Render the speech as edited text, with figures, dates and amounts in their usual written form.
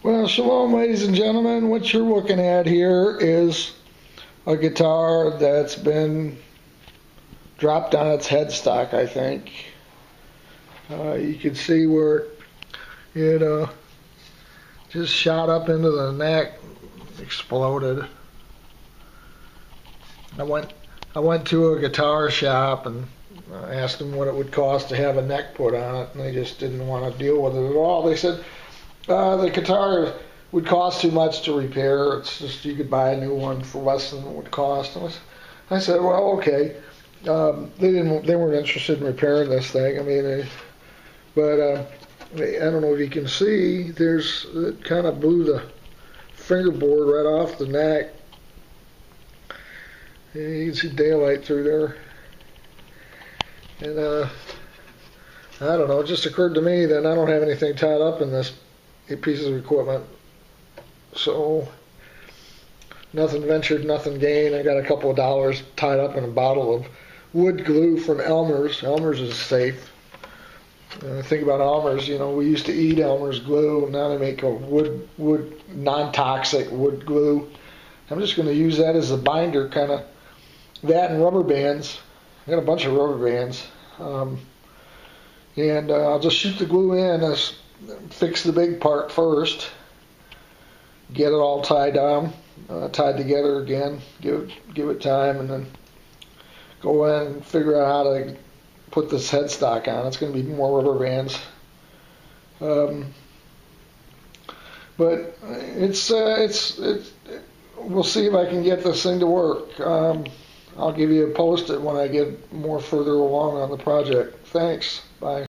Well, shalom, ladies and gentlemen. What you're looking at here is a guitar that's been dropped on its headstock, I think. You can see where it just shot up into the neck, exploded. I went to a guitar shop and asked them what it would cost to have a neck put on it, and they just didn't want to deal with it at all. They said the guitar would cost too much to repair. It's just you could buy a new one for less than it would cost. I said, well, okay. They weren't interested in repairing this thing. I mean, I don't know if you can see. It kind of blew the fingerboard right off the neck. You can see daylight through there. And I don't know. It just occurred to me that I don't have anything tied up in this pieces of equipment. So nothing ventured, nothing gained. I got a couple of dollars tied up in a bottle of wood glue from Elmer's. Elmer's is safe. Think about Elmer's. You know, we used to eat Elmer's glue. Now they make a wood non-toxic wood glue. I'm just going to use that as a binder, kind of that and rubber bands. I got a bunch of rubber bands, and I'll just shoot the glue in. Fix the big part first. Get it all tied down, tied together again. Give it time, and then go in and figure out how to put this headstock on. It's going to be more rubber bands, but we'll see if I can get this thing to work. I'll give you a post-it when I get more further along on the project. Thanks. Bye.